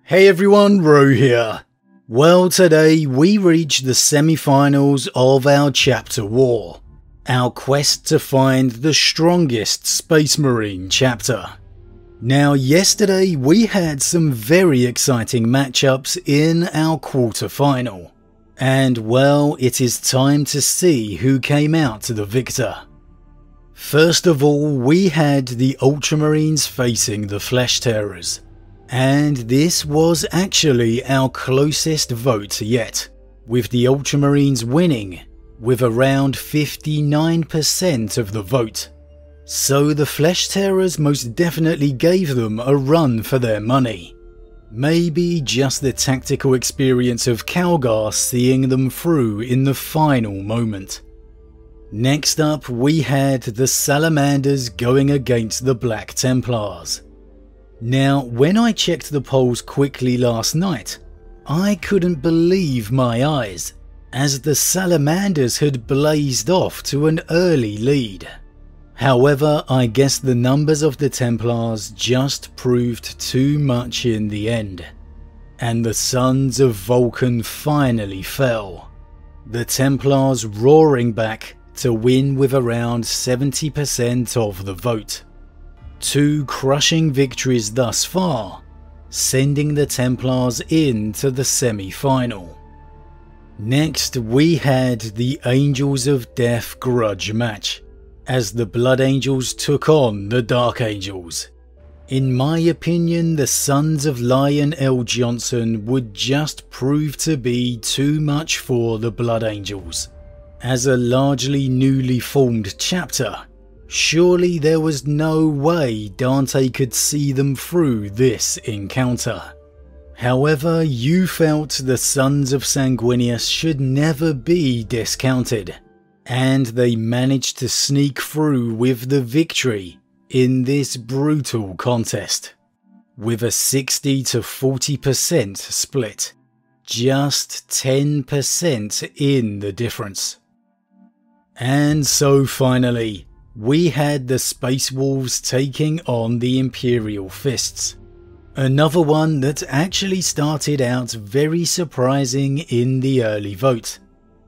Hey everyone, Rho here. Well, today we reach the semi-finals of our chapter war, our quest to find the strongest Space Marine chapter. Now, yesterday we had some very exciting matchups in our quarter-final, and well, it is time to see who came out the victor. First of all, we had the Ultramarines facing the Flesh Tearers. And this was actually our closest vote yet, with the Ultramarines winning with around 59% of the vote. So the Flesh Tearers most definitely gave them a run for their money. Maybe just the tactical experience of Calgar seeing them through in the final moment. Next up, we had the Salamanders going against the Black Templars. Now, when I checked the polls quickly last night, I couldn't believe my eyes, as the Salamanders had blazed off to an early lead. However, I guess the numbers of the Templars just proved too much in the end, and the Sons of Vulcan finally fell, the Templars roaring back to win with around 70% of the vote. Two crushing victories thus far, sending the Templars into the semi-final. Next, we had the Angels of Death grudge match, as the Blood Angels took on the Dark Angels. In my opinion, the Sons of Lion L. Johnson would just prove to be too much for the Blood Angels. As a largely newly formed chapter, surely there was no way Dante could see them through this encounter. However, you felt the Sons of Sanguinius should never be discounted, and they managed to sneak through with the victory in this brutal contest, with a 60 to 40% split, just 10% in the difference. And so finally, we had the Space Wolves taking on the Imperial Fists. Another one that actually started out very surprising in the early vote.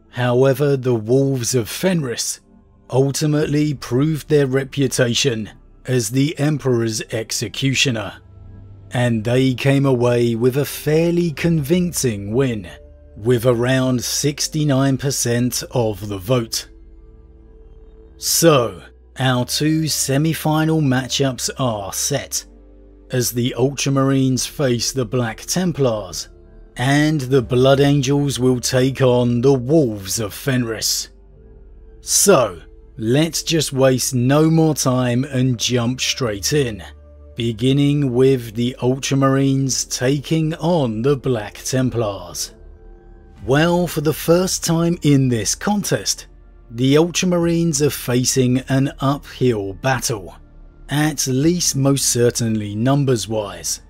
However, the Wolves of Fenris ultimately proved their reputation as the Emperor's executioner, and they came away with a fairly convincing win, with around 69% of the vote. So, our two semi-final matchups are set, as the Ultramarines face the Black Templars, and the Blood Angels will take on the Wolves of Fenris. So, let's just waste no more time and jump straight in, beginning with the Ultramarines taking on the Black Templars. Well, for the first time in this contest, the Ultramarines are facing an uphill battle, at least most certainly numbers-wise.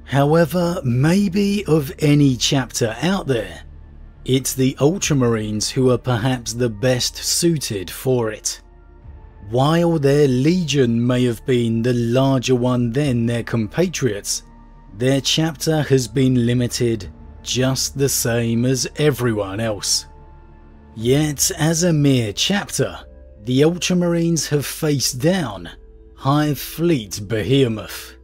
However, maybe of any chapter out there, it's the Ultramarines who are perhaps the best suited for it. While their legion may have been the larger one than their compatriots, their chapter has been limited just the same as everyone else. Yet, as a mere chapter, the Ultramarines have faced down Hive Fleet Behemoth.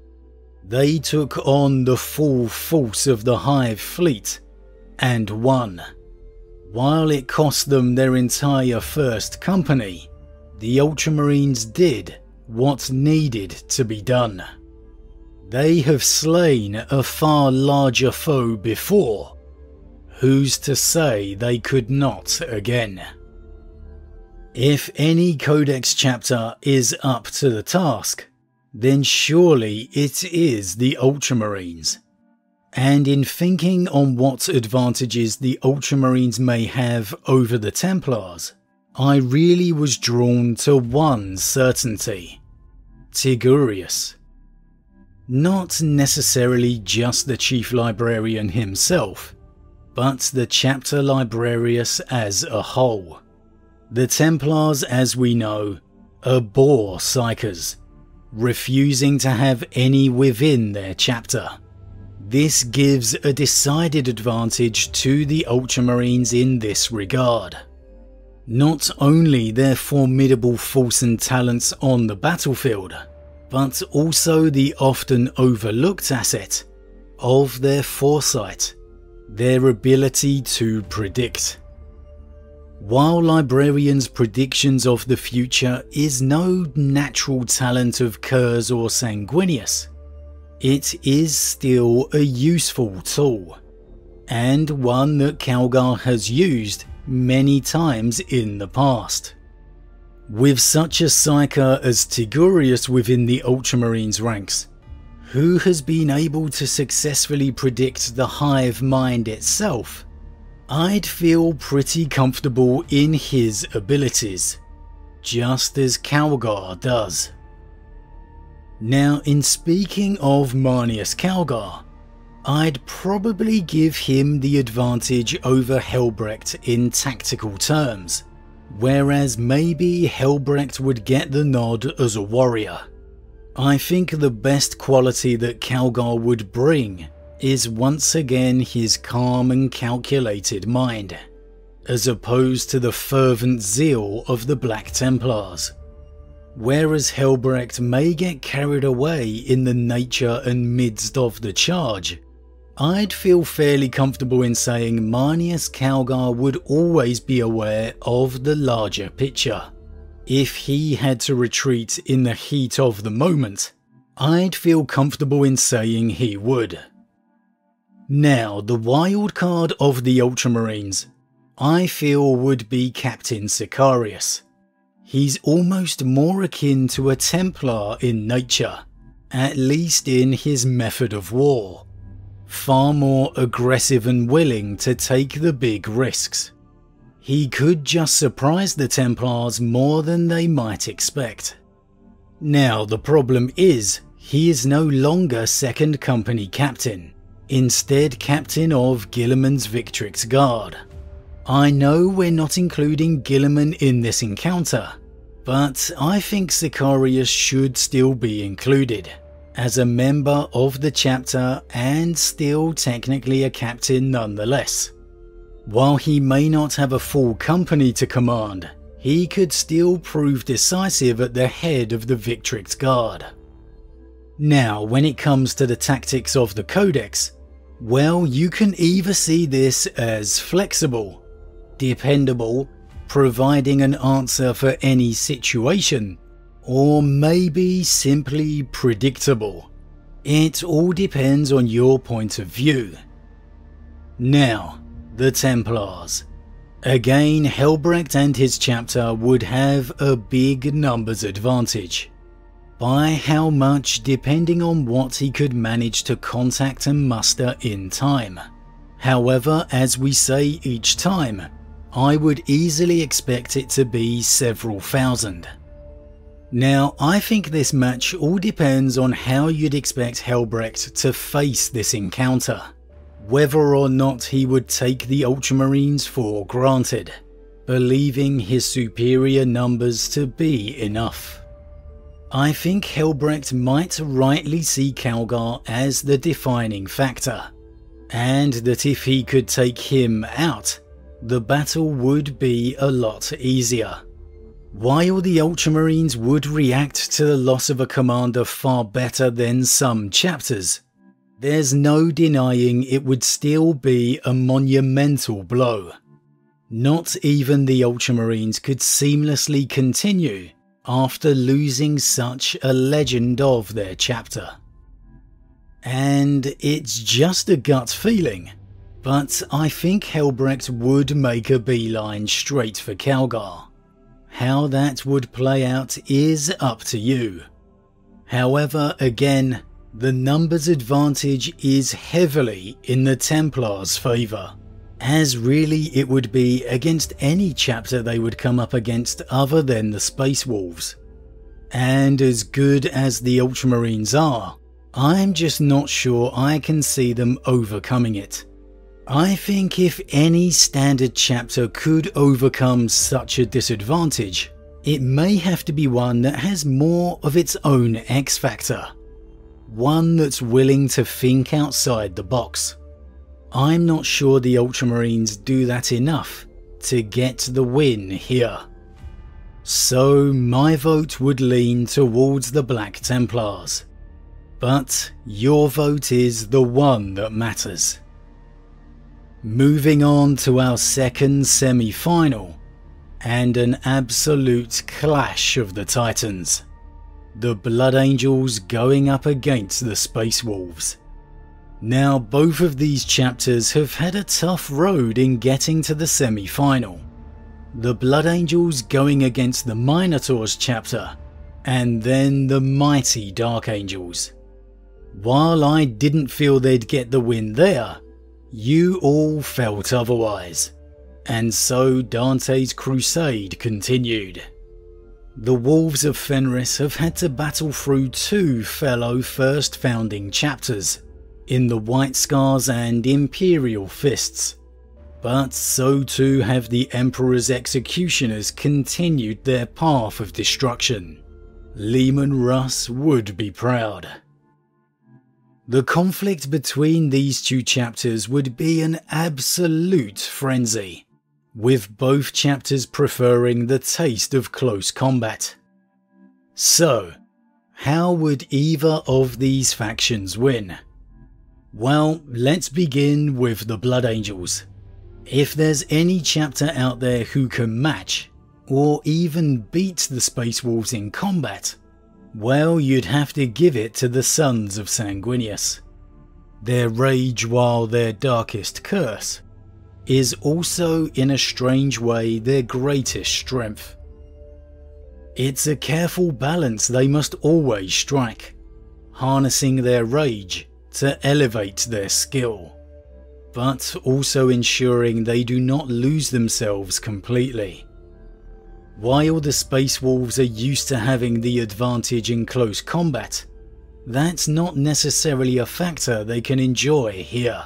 They took on the full force of the Hive Fleet and won. While it cost them their entire first company, the Ultramarines did what needed to be done. They have slain a far larger foe before. Who's to say they could not again? If any Codex chapter is up to the task, then surely it is the Ultramarines. And in thinking on what advantages the Ultramarines may have over the Templars, I really was drawn to one certainty: Tigurius. Not necessarily just the Chief Librarian himself, but the chapter librarius as a whole. The Templars, as we know, abhor psychers, refusing to have any within their chapter. This gives a decided advantage to the Ultramarines in this regard. Not only their formidable force and talents on the battlefield, but also the often overlooked asset of their foresight, their ability to predict. While Librarian's predictions of the future is no natural talent of Curse or Sanguinius, it is still a useful tool, and one that Calgar has used many times in the past. With such a psyker as Tigurius within the Ultramarines ranks, who has been able to successfully predict the hive mind itself, I'd feel pretty comfortable in his abilities, just as Calgar does. Now, in speaking of Marneus Calgar, I'd probably give him the advantage over Helbrecht in tactical terms, whereas maybe Helbrecht would get the nod as a warrior. I think the best quality that Calgar would bring is once again his calm and calculated mind, as opposed to the fervent zeal of the Black Templars. Whereas Helbrecht may get carried away in the nature and midst of the charge, I'd feel fairly comfortable in saying Marneus Calgar would always be aware of the larger picture. If he had to retreat in the heat of the moment, I'd feel comfortable in saying he would. Now, the wild card of the Ultramarines, I feel, would be Captain Sicarius. He's almost more akin to a Templar in nature, at least in his method of war. Far more aggressive and willing to take the big risks. He could just surprise the Templars more than they might expect. Now, the problem is, he is no longer second company captain, instead captain of Guilliman's Victrix Guard. I know we're not including Guilliman in this encounter, but I think Sicarius should still be included, as a member of the chapter and still technically a captain nonetheless. While he may not have a full company to command, he could still prove decisive at the head of the Victrix Guard. Now, when it comes to the tactics of the Codex, well, you can either see this as flexible, dependable, providing an answer for any situation, or maybe simply predictable. It all depends on your point of view. Now, the Templars. Again, Helbrecht and his chapter would have a big numbers advantage. By how much, depending on what he could manage to contact and muster in time. However, as we say each time, I would easily expect it to be several thousand. Now, I think this match all depends on how you'd expect Helbrecht to face this encounter, whether or not he would take the Ultramarines for granted, believing his superior numbers to be enough. I think Helbrecht might rightly see Calgar as the defining factor, and that if he could take him out, the battle would be a lot easier. While the Ultramarines would react to the loss of a commander far better than some chapters, there's no denying it would still be a monumental blow. Not even the Ultramarines could seamlessly continue after losing such a legend of their chapter. And it's just a gut feeling, but I think Helbrecht would make a beeline straight for Calgar. How that would play out is up to you. However, again, the numbers advantage is heavily in the Templars' favour, as really it would be against any chapter they would come up against other than the Space Wolves. And as good as the Ultramarines are, I'm just not sure I can see them overcoming it. I think if any standard chapter could overcome such a disadvantage, it may have to be one that has more of its own X factor. one that's willing to think outside the box. I'm not sure the Ultramarines do that enough to get the win here. So my vote would lean towards the Black Templars. But your vote is the one that matters. Moving on to our second semi-final, and an absolute clash of the Titans. The Blood Angels going up against the Space Wolves. Now both of these chapters have had a tough road in getting to the semi-final. The Blood Angels going against the Minotaurs chapter, and then the mighty Dark Angels. While I didn't feel they'd get the win there, you all felt otherwise, and so Dante's crusade continued. The Wolves of Fenris have had to battle through two fellow first founding chapters, in the White Scars and Imperial Fists, but so too have the Emperor's executioners continued their path of destruction. Leman Russ would be proud. The conflict between these two chapters would be an absolute frenzy, with both chapters preferring the taste of close combat. So, how would either of these factions win? Well, let's begin with the Blood Angels. If there's any chapter out there who can match, or even beat the Space Wolves in combat, well, you'd have to give it to the Sons of Sanguinius. Their rage while their darkest curse is also in a strange way their greatest strength. It's a careful balance they must always strike, harnessing their rage to elevate their skill, but also ensuring they do not lose themselves completely. While the Space Wolves are used to having the advantage in close combat, that's not necessarily a factor they can enjoy here.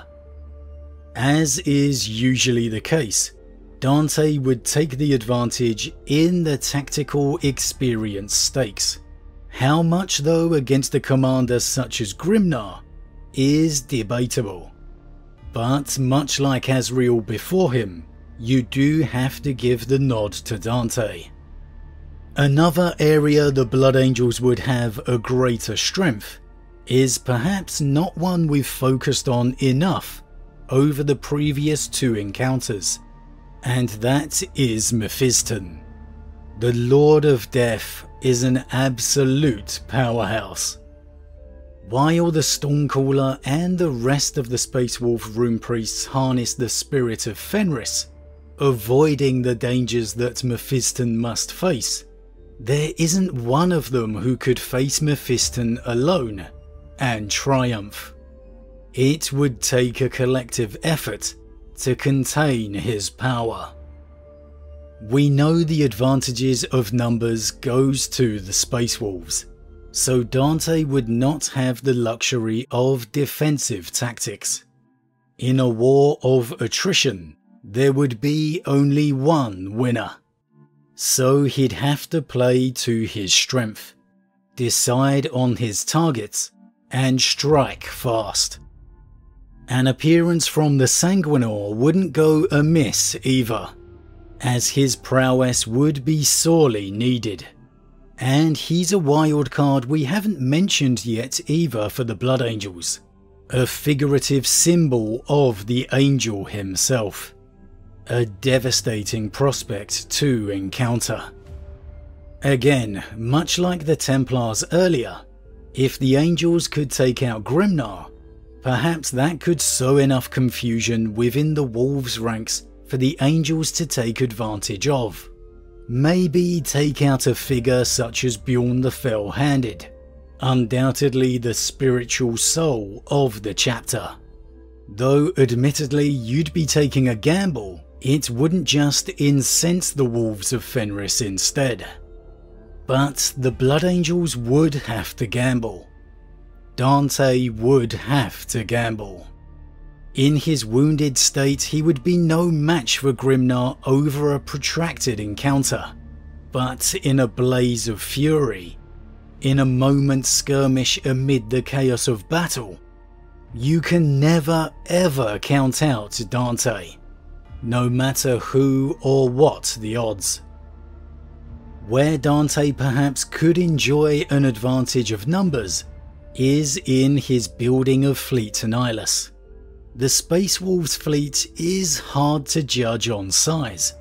As is usually the case, Dante would take the advantage in the tactical experience stakes. How much though against a commander such as Grimnar is debatable, but much like Azrael before him, you do have to give the nod to Dante. Another area the Blood Angels would have a greater strength is perhaps not one we've focused on enough over the previous two encounters, and that is Mephiston. The Lord of Death is an absolute powerhouse. While the Stormcaller and the rest of the Space Wolf Rune Priests harness the spirit of Fenris, avoiding the dangers that Mephiston must face, there isn't one of them who could face Mephiston alone and triumph. It would take a collective effort to contain his power. We know the advantages of numbers goes to the Space Wolves, so Dante would not have the luxury of defensive tactics. In a war of attrition, there would be only one winner. So he'd have to play to his strength, decide on his targets, and strike fast. An appearance from the Sanguinor wouldn't go amiss either, as his prowess would be sorely needed. And he's a wild card we haven't mentioned yet either for the Blood Angels, a figurative symbol of the angel himself. A devastating prospect to encounter. Again, much like the Templars earlier, if the Angels could take out Grimnar, perhaps that could sow enough confusion within the Wolves' ranks for the Angels to take advantage of. Maybe take out a figure such as Bjorn the Fell-Handed, undoubtedly the spiritual soul of the chapter. Though admittedly you'd be taking a gamble, it wouldn't just incense the Wolves of Fenris instead. But the Blood Angels would have to gamble. Dante would have to gamble. In his wounded state, he would be no match for Grimnar over a protracted encounter. But in a blaze of fury, in a moment's skirmish amid the chaos of battle, you can never ever count out Dante, no matter who or what the odds. Where Dante perhaps could enjoy an advantage of numbers is in his building of Fleet Nihilus. The Space Wolves fleet is hard to judge on size.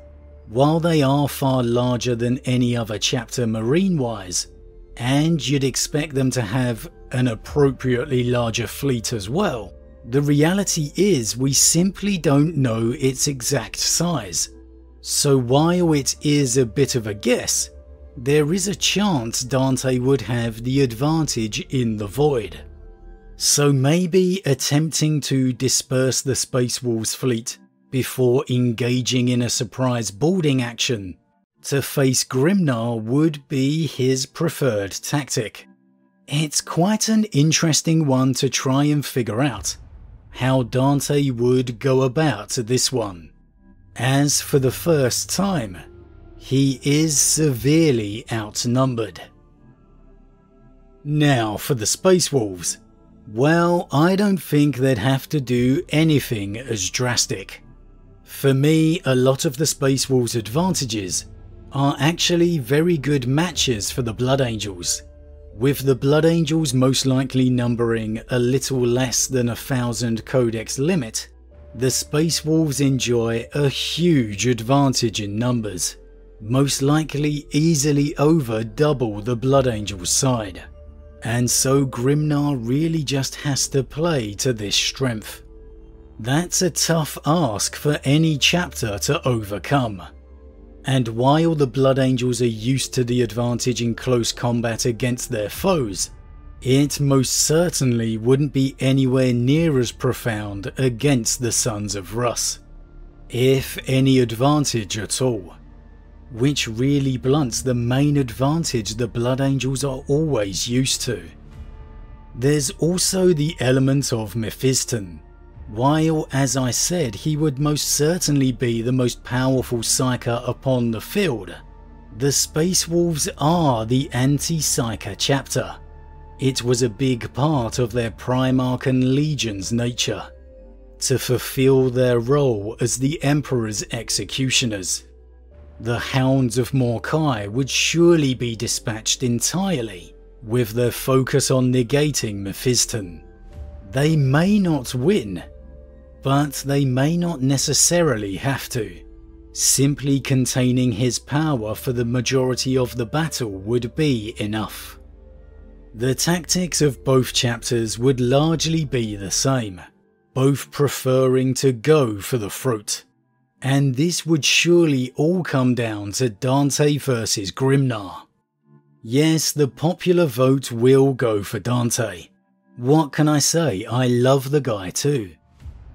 While they are far larger than any other chapter marine-wise, and you'd expect them to have an appropriately larger fleet as well, the reality is we simply don't know its exact size. So while it is a bit of a guess, there is a chance Dante would have the advantage in the void. So maybe attempting to disperse the Space Wolves fleet before engaging in a surprise boarding action to face Grimnar would be his preferred tactic. It's quite an interesting one to try and figure out how Dante would go about this one, as for the first time, he is severely outnumbered. Now for the Space Wolves. Well, I don't think they'd have to do anything as drastic. For me, a lot of the Space Wolves' advantages are actually very good matches for the Blood Angels, with the Blood Angels most likely numbering a little less than 1,000 codex limit. The Space Wolves enjoy a huge advantage in numbers, most likely easily over double the Blood Angels' side, and so Grimnar really just has to play to this strength. That's a tough ask for any chapter to overcome. And while the Blood Angels are used to the advantage in close combat against their foes, it most certainly wouldn't be anywhere near as profound against the Sons of Russ, if any advantage at all, which really blunts the main advantage the Blood Angels are always used to. There's also the element of Mephiston. While, as I said, he would most certainly be the most powerful Psyker upon the field, the Space Wolves are the anti-Psyker chapter. It was a big part of their Primarch and Legion's nature, to fulfill their role as the Emperor's executioners. The Hounds of Morkai would surely be dispatched entirely, with their focus on negating Mephiston. They may not win, but they may not necessarily have to. Simply containing his power for the majority of the battle would be enough. The tactics of both chapters would largely be the same, both preferring to go for the throat. And this would surely all come down to Dante versus Grimnar. Yes, the popular vote will go for Dante. What can I say, I love the guy too.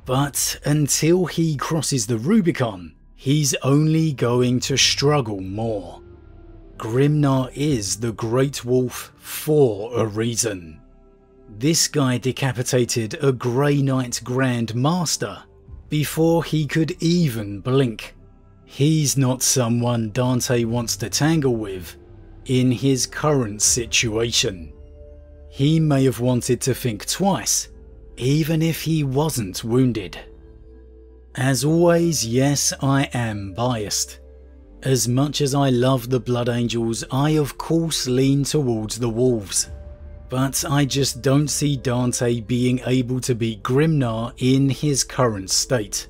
But until he crosses the Rubicon, he's only going to struggle more. Grimnar is the Great Wolf for a reason. This guy decapitated a Grey Knight Grand Master before he could even blink. He's not someone Dante wants to tangle with in his current situation. He may have wanted to think twice, even if he wasn't wounded. As always, yes, I am biased. As much as I love the Blood Angels, I of course lean towards the Wolves. But I just don't see Dante being able to beat Grimnar in his current state.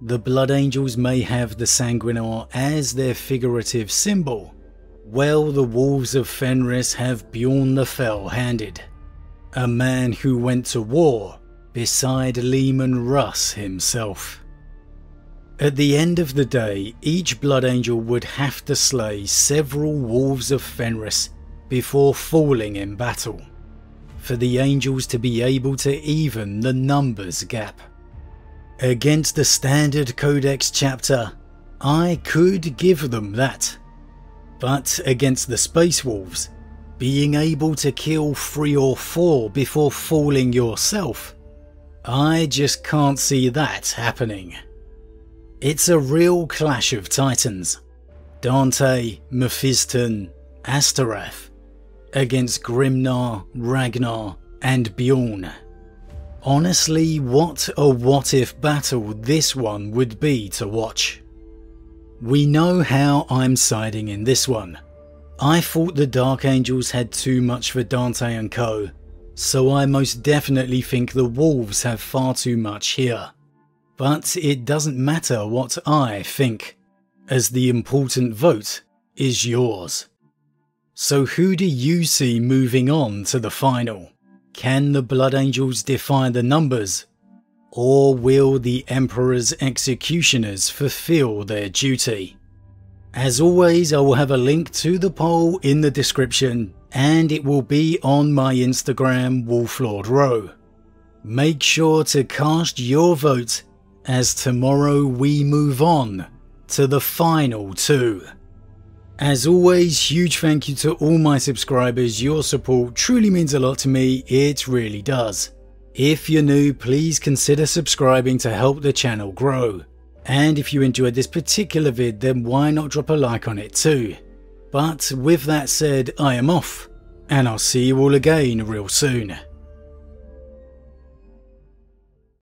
The Blood Angels may have the Sanguinor as their figurative symbol, while the Wolves of Fenris have Bjorn the Fell-Handed, a man who went to war beside Leman Russ himself. At the end of the day, each Blood Angel would have to slay several Wolves of Fenris before falling in battle, for the Angels to be able to even the numbers gap. Against the standard Codex chapter, I could give them that. But against the Space Wolves, being able to kill 3 or 4 before falling yourself, I just can't see that happening. It's a real clash of titans. Dante, Mephiston, Astarath, against Grimnar, Ragnar and Bjorn. Honestly, what a what-if battle this one would be to watch. We know how I'm siding in this one. I thought the Dark Angels had too much for Dante and co, so I most definitely think the Wolves have far too much here. But it doesn't matter what I think, as the important vote is yours. So who do you see moving on to the final? Can the Blood Angels defy the numbers? Or will the Emperor's executioners fulfill their duty? As always, I will have a link to the poll in the description, and it will be on my Instagram, Wolf Lord Rho. Make sure to cast your vote, as tomorrow we move on to the final two. As always, huge thank you to all my subscribers. Your support truly means a lot to me, it really does. If you're new, please consider subscribing to help the channel grow. And if you enjoyed this particular vid, then why not drop a like on it too. But with that said, I am off, and I'll see you all again real soon.